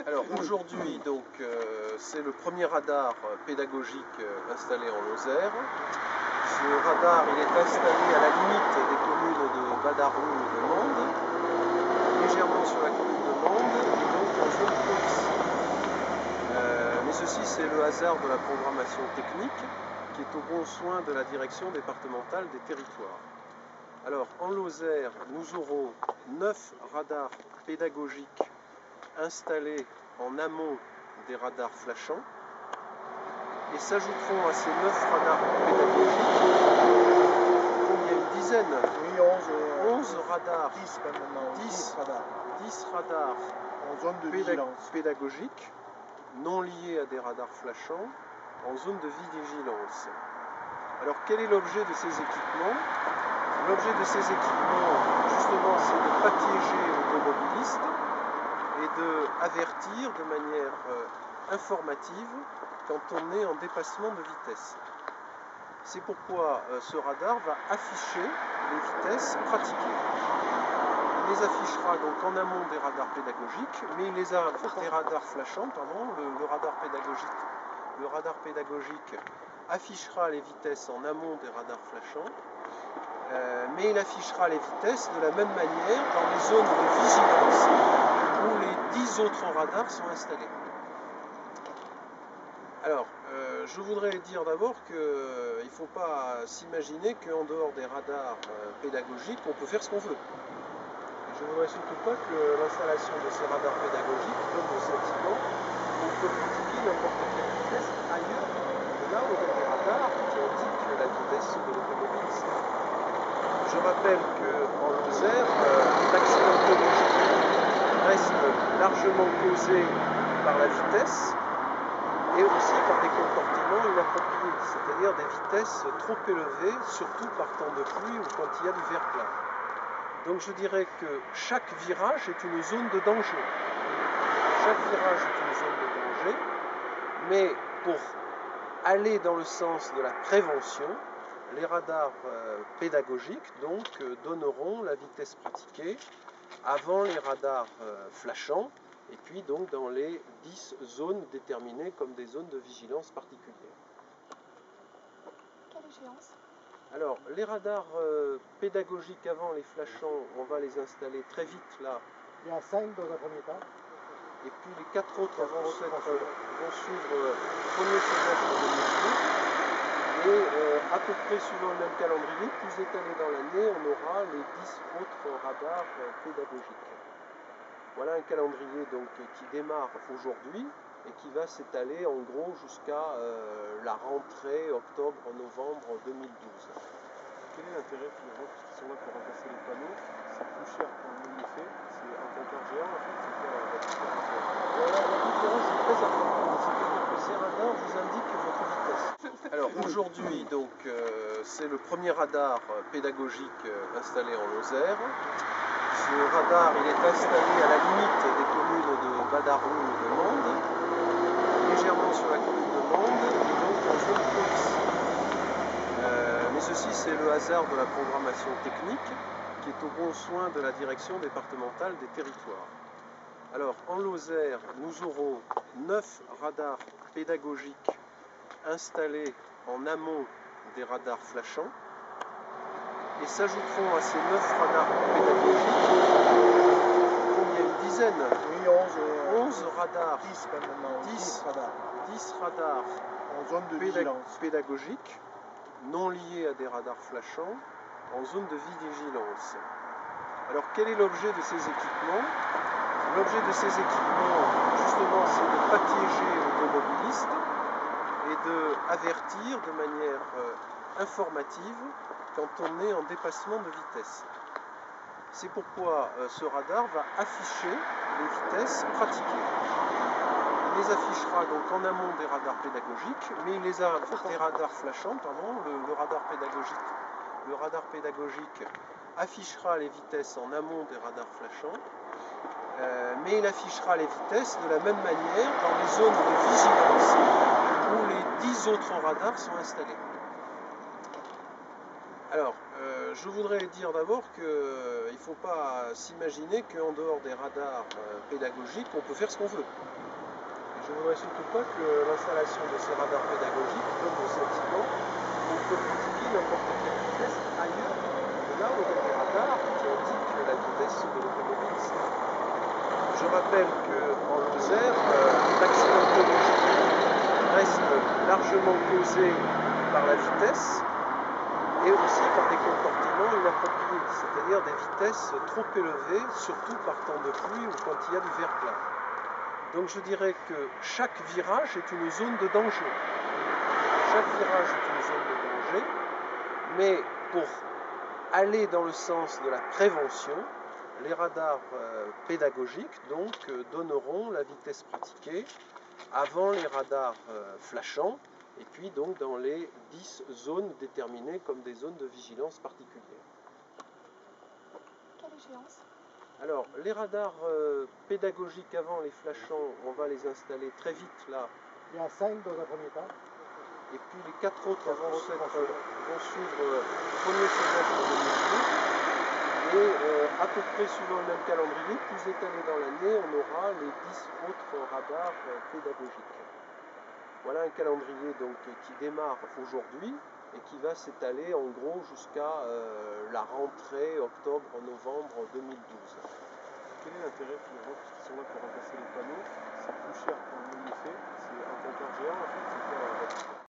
Alors aujourd'hui, donc, c'est le premier radar pédagogique installé en Lozère. Ce radar il est installé à la limite des communes de Badarou et de Mende, légèrement sur la commune de Mende, et donc en zone police. Mais ceci, c'est le hasard de la programmation technique qui est au bon soin de la direction départementale des territoires. Alors, en Lozère, nous aurons 9 radars pédagogiques installés en amont des radars flashants et s'ajouteront à ces 9 radars pédagogiques, il y a une dizaine, oui, 11 radars, 10 maintenant, 10 radars en zone de vigilance pédagogiques non liés à des radars flashants en zone de vigilance. Alors quel est l'objet de ces équipements? L'objet de ces équipements, justement, c'est de ne pas piéger l'automobiliste et d'avertir de manière informative quand on est en dépassement de vitesse. C'est pourquoi ce radar va afficher les vitesses pratiquées. Il les affichera donc en amont des radars pédagogiques, mais il les a des radars flashants, pardon, le radar pédagogique affichera les vitesses en amont des radars flashants, mais il affichera les vitesses de la même manière dans les zones de vigilance où les 10 autres radars sont installés. Alors, je voudrais dire d'abord qu'il ne faut pas s'imaginer qu'en dehors des radars pédagogiques, on peut faire ce qu'on veut. Et je ne voudrais surtout pas que l'installation de ces radars pédagogiques donne le sentiment qu'on peut pratiquer n'importe quelle vitesse ailleurs que là où il y a des radars qui indiquent la vitesse de l'automobiliste. Je rappelle qu'en Lozère, l'accidentologie reste largement causée par la vitesse et aussi par des comportements inappropriés, c'est-à-dire des vitesses trop élevées, surtout par temps de pluie ou quand il y a du verglas. Donc je dirais que chaque virage est une zone de danger. Chaque virage est une zone de danger, mais pour aller dans le sens de la prévention, les radars pédagogiques donc donneront la vitesse pratiquée avant les radars flashants et puis donc dans les 10 zones déterminées comme des zones de vigilance particulières. Quelle échéance? Alors les radars pédagogiques avant les flashants, on va les installer très vite là. Il y a 5 dans un premier temps. Et puis les 4 autres vont suivre le premier semestre 2012. Et à peu près suivant le même calendrier, plus étalé dans l'année, on aura les 10 autres radars pédagogiques. Voilà un calendrier donc qui démarre aujourd'hui et qui va s'étaler en gros jusqu'à la rentrée octobre-novembre 2012. Quel est l'intérêt finalement, puisqu'ils sont là pour remplacer les panneaux? C'est plus cher pour vous de le faire, c'est un compteur géant en fait, c'est quoi la différence? Voilà, la différence est très importante, c'est-à-dire que ces radars vous indiquent votre vitesse. Alors aujourd'hui, donc, c'est le premier radar pédagogique installé en Lozère. Ce radar il est installé à la limite des communes de Badarou et de Mende, légèrement sur la commune de Mende, et donc en zone police. Mais ceci, c'est le hasard de la programmation technique qui est au bon soin de la direction départementale des territoires. Alors, en Lozère, nous aurons 9 radars pédagogiques installés en amont des radars flashants et s'ajouteront à ces 9 radars pédagogiques, il y a une dizaine, Oui, 11 radars, 10 maintenant, 10 radars en zone de vigilance pédagogiques non liés à des radars flashants en zone de vigilance. Alors quel est l'objet de ces équipements? L'objet de ces équipements, justement, c'est de ne pas piéger l'automobiliste et d'avertir de manière informative quand on est en dépassement de vitesse. C'est pourquoi ce radar va afficher les vitesses pratiquées. Il les affichera donc en amont des radars pédagogiques, mais il les a des radars flashants, pardon, le radar pédagogique affichera les vitesses en amont des radars flashants, mais il affichera les vitesses de la même manière dans les zones de vigilance où les 10 autres radars sont installés. Alors, je voudrais dire d'abord qu'il ne faut pas s'imaginer qu'en dehors des radars pédagogiques, on peut faire ce qu'on veut. Et je ne voudrais surtout pas que l'installation de ces radars pédagogiques donne le sentiment qu'on peut pratiquer n'importe quelle vitesse ailleurs que là où il y a des radars qui indiquent la vitesse de l'automobiliste. Je rappelle qu'en Lozère, l'accidentologie reste largement causée par la vitesse et aussi par des comportements inappropriés, c'est-à-dire des vitesses trop élevées, surtout par temps de pluie ou quand il y a du verglas. Donc je dirais que chaque virage est une zone de danger. Chaque virage est une zone de danger, mais pour aller dans le sens de la prévention, les radars pédagogiques donc donneront la vitesse pratiquée avant les radars flashants et puis donc dans les 10 zones déterminées comme des zones de vigilance particulière. Quelle échéance? Alors les radars pédagogiques avant les flashants, on va les installer très vite là. Il y a 5 dans un premier temps. Et puis les 4 autres vont suivre le premier semestre 2018. Et à peu près suivant le même calendrier, plus étalé dans l'année, on aura les 10 autres radars pédagogiques. Voilà un calendrier donc, qui démarre aujourd'hui et qui va s'étaler en gros jusqu'à la rentrée octobre-novembre 2012. Quel est l'intérêt finalement, puisqu'ils sont là pour remplacer les panneaux? C'est plus cher pour le même effet, c'est un compteur géant en fait, c'est quoi la différence?